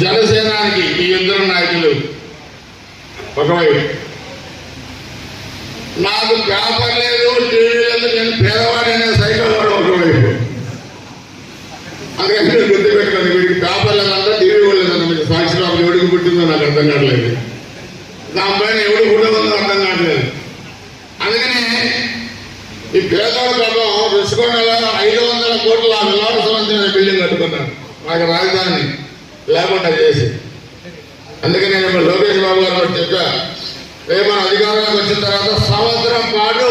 జనసేనానికి ఈ ఇద్దరు నాయకులు ఒకవైపు, నాకు పేపర్ లేదు, టీవీ లేదు, నేను పేదవాడనే సైకిల్ వాడు ఒకవైపు. అందుకని నేను గుర్తుపెట్టుకోండి, వీడికి పేపర్ లేదంటే టీవీ కూడా లేదన్న, మీకు సాక్షిరాబు ఎవడికి పుట్టిందో నాకు అర్థం కావట్లేదు, దానిపైన ఎవడు పుట్టిందో అర్థం కావట్లేదు. అందుకని ఈ పేదవాడ పాపం రుషికొండలో 500 కోట్ల విలాస సంబంధించిన బిల్డింగ్ కట్టుకున్నాను, మాకు రాజధాని లేకుండా చేసి. అందుకని నేను లోకేష్ బాబు గారు కూడా చెప్పా, రేపు మన అధికారంలోకి వచ్చిన తర్వాత సంవత్సరం పాటు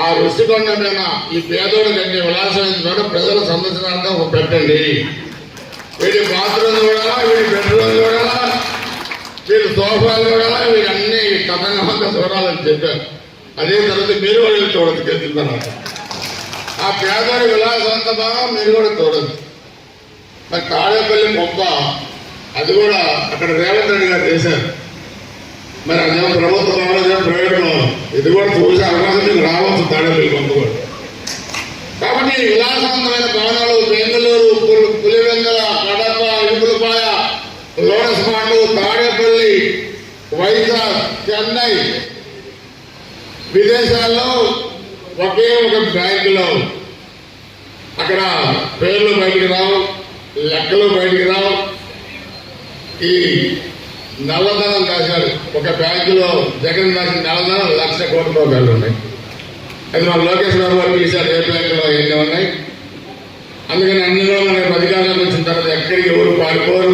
ఆ రుషికొండ మీద ఈ పేదోడు కంటే విలాసమైన చోట ప్రజల సందర్శనార్థం ఒక పెట్టండి. వీడి బాత్రూమ్ చూడాలా, వీడి బెడ్రూమ్ చూడాలా, వీడి సోఫాలు చూడాలా, వీడన్నీ కథంగా చూడాలని చెప్పారు. అదే తర్వాత మీరు కూడా చూడదు గెలిచిన తర్వాత ఆ పేదోడి విలాసవంత భాగం మీరు కూడా చూడదు. మరి తాడేపల్లి మొక్క అది కూడా అక్కడ రేవంత్ రెడ్డి గారు చేశారు. మరి అదేమో ప్రభుత్వ భవనం, అదేమో ప్రైవేట్ భవనం, ఇది కూడా చూసే అవకాశం మీకు రావచ్చు తాడేపల్లి మొక్క కూడా. కాబట్టి విలాసవంతమైన భవనాలు బెంగళూరు, పులివెందుల, కడప, ఇడుపులపాయ, లోరస్మాండ్, తాడేపల్లి, వైజాగ్, చెన్నై, విదేశాల్లో ఒకే ఒక బ్యాంకులో అక్కడ పేర్లు బయటికి రావు, లెక్కలు బయటికి రావు. ఈ నల్లధనం దాచారు. ఒక బ్యాంకులో జగన్ దాచిన నల్లధనం 1,00,000 కోట్ల రూపాయలు ఉన్నాయి. అది మన లోకేష్ బాబు గారు తీశారు ఏ బ్యాంకులో ఎన్ని ఉన్నాయి. అందుకని అన్నిలో మనకి అధికారంలోకి వచ్చిన తర్వాత ఎక్కడికి ఎవరు పారిపోరు,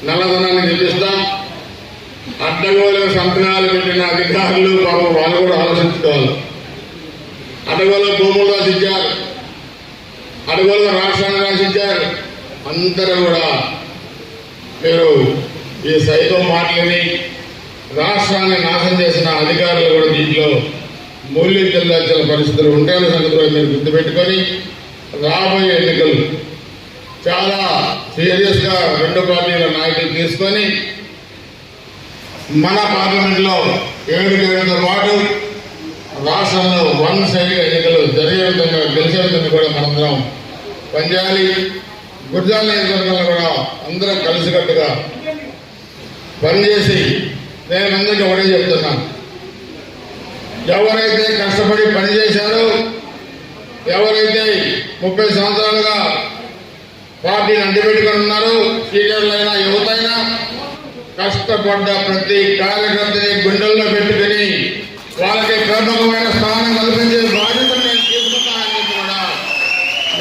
నల్లధనాన్ని చూపిస్తాం. అడ్డగోలు సంతకాలు పెట్టిన అధికారులు పాపం వాళ్ళు కూడా ఆలోచించుకోవాలి. అడ్డగోలు భూములు రాసిచ్చారు, అడ్డగోలు రాష్ట్రాన్ని రాసిచ్చారు. అందరూ కూడా మీరు ఈ సైకో మాటలని రాష్ట్రాన్ని నాశనం చేసిన అధికారులు కూడా దీంట్లో మూల్యం చెల్లించిన పరిస్థితులు ఉంటాయన్న సంగతిలో మీరు గుర్తుపెట్టుకొని రాబోయే ఎన్నికలు చాలా సీరియస్గా రెండు పార్టీల నాయకులు తీసుకొని మన పార్లమెంట్లో 7 గంటలతో పాటు రాష్ట్రంలో 1 సైడ్ ఎన్నికలు జరిగే విధంగా గెలిచే విధంగా కూడా మనందరం పనిచేయాలి. గుర్జాల నియోజకవర్గంలో కూడా అందరం కలిసికట్టుగా పనిచేసి నేను అందరికీ ఒకటే చెప్తున్నాను, ఎవరైతే కష్టపడి పనిచేశారో, ఎవరైతే 30 సంవత్సరాలుగా పార్టీని అంటిపెట్టుకుని ఉన్నారో, సీనియర్లైనా యువతైనా, కష్టపడ్డ ప్రతి కార్యకర్తని గుండెల్లో పెట్టుకుని వాళ్ళకి ప్రముఖమైన స్థానం కల్పించే బాధ్యత నేను తీసుకుంటానని కూడా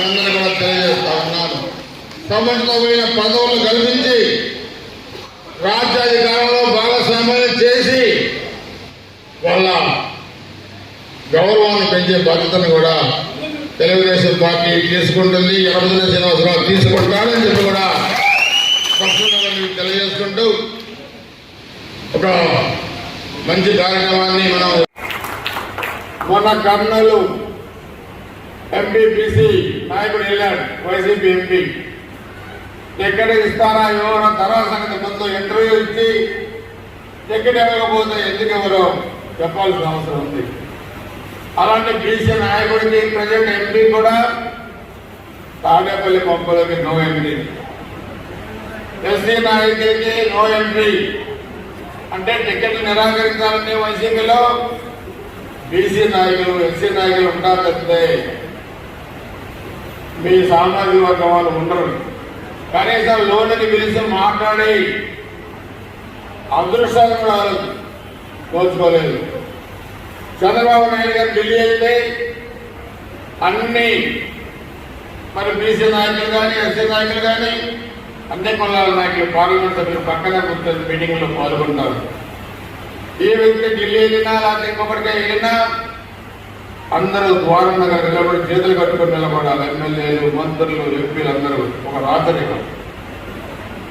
అందరూ కూడా తెలియజేస్తా ఉన్నాను. సమర్థమైన పదవులు కల్పించి రాజ్యాధికారంలో భాగస్వామ్యం చేసి వాళ్ళ గౌరవాన్ని పెంచే బాధ్యతను కూడా తెలుగుదేశం పార్టీ తీసుకుంటుంది. యనమల శ్రీనివాసరావు తీసుకుంటాడని చెప్పి కూడా స్పష్టంగా తెలియజేసుకుంటూ ఒక మంచి కార్యక్రమాన్ని మనం మొన్న కర్నూలు ఎంపీపీసీ నాయకుడు వెళ్ళాడు, వైసీపీ ఎంపీ. టికెట్ ఇస్తారా ఎవరో తర్వాత సంగతి ముందు ఇంటర్వ్యూ ఇచ్చి టికెట్ ఇవ్వకపోతే ఎందుకు ఎవరో చెప్పాల్సిన అవసరం ఉంది. అలాంటి బీసీ నాయకుడికి ప్రజెంట్ ఎంపీ కూడా తాడేపల్లి పంపలకి నో ఎంట్రీ, ఎస్సీ నాయకుడికి నో ఎంట్రీ. అంటే టికెట్లు నిరాకరించాలని వైసీపీలో బీసీ నాయకులు, ఎస్సీ నాయకులు ఉంటారు తప్పితే మీ సామాజిక వర్గం వాళ్ళు ఉండరు. కనీసం లోనికి పిలిచి మాట్లాడి అదృష్టాన్ని కూడా కోల్చుకోలేదు. చంద్రబాబు నాయుడు గారు ఢిల్లీ అయితే అన్ని మరి బీసీ నాయకులు కానీ, ఎస్సీ నాయకులు కానీ, అన్ని కులాల నాయకులు పార్లమెంట్ సభ్యులు పక్కన కూర్చొని మీటింగ్లో పాల్గొంటారు. ఈ వ్యక్తి ఢిల్లీ వెళ్ళినా లేకపోతే ఇంకొకటిగా వెళ్ళినా అందరూ ద్వారం దగ్గర నిలబడి చేతులు కట్టుకుని నిలబడాలి. ఎమ్మెల్యేలు, మంత్రులు, ఎంపీలు అందరూ ఒక రాజరికం.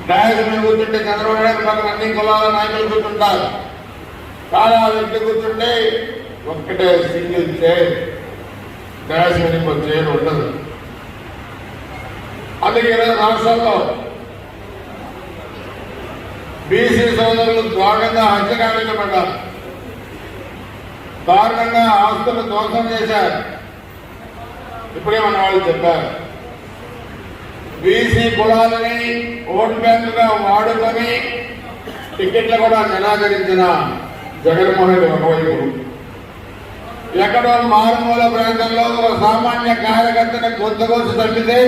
డాయస్ మీద కూర్చుంటే చంద్రబాబు నాయుడు పక్కన అన్ని కులాల నాయకులు కూర్చుంటారు. చాలా వ్యక్తి కూర్చుంటే ఒక్కటే సింగిల్ చైర్, డాయస్ మీద ఇంకో చైర్ ఉండదు. అందుకే ఈరోజు రాష్ట్రంలో బీసీ సోదరులు దారుణంగా హత్యకావించబడ్డారు, దారుణంగా ఆస్తులు ధ్వంసం చేశారు. ఇప్పుడే మన వాళ్ళు చెప్పారు. బీసీ కులాలని ఓటు బ్యాంకుగా వాడుకొని టికెట్లు కూడా నిరాకరించిన జగన్మోహన్ రెడ్డి ఒకవైపు, ఎక్కడో మారుమూల ప్రాంతంలో ఒక సామాన్య కార్యకర్తని గొంతుకొచ్చి తప్పితే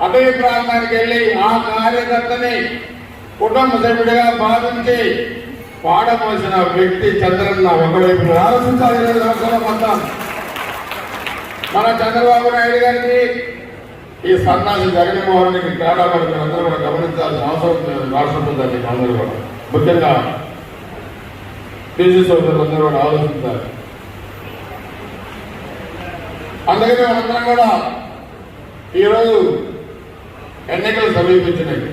అటవీ ప్రాంతానికి వెళ్ళి ఆ కార్యకర్తని కుటుంబ సభ్యుడిగా భావించి పాడమోసిన వ్యక్తి చంద్రన్న ఒకవైపు. ఆలోచించాలి. 20 సంవత్సరాల మొత్తం మన చంద్రబాబు నాయుడు గారికి ఈ సన్నాసి జగన్మోహన్ రెడ్డికి తేడా పడుతుంది. అందరూ కూడా గమనించాల్సిన అవసరం ఉంది. రాష్ట్ర ప్రభుత్వానికి అందరూ కూడా, ముఖ్యంగా బీసీ సోదరులందరూ కూడా ఆలోచించాలి. అందుకని మనందరం కూడా ఈరోజు ఎన్నికలు సమీపించినాయి.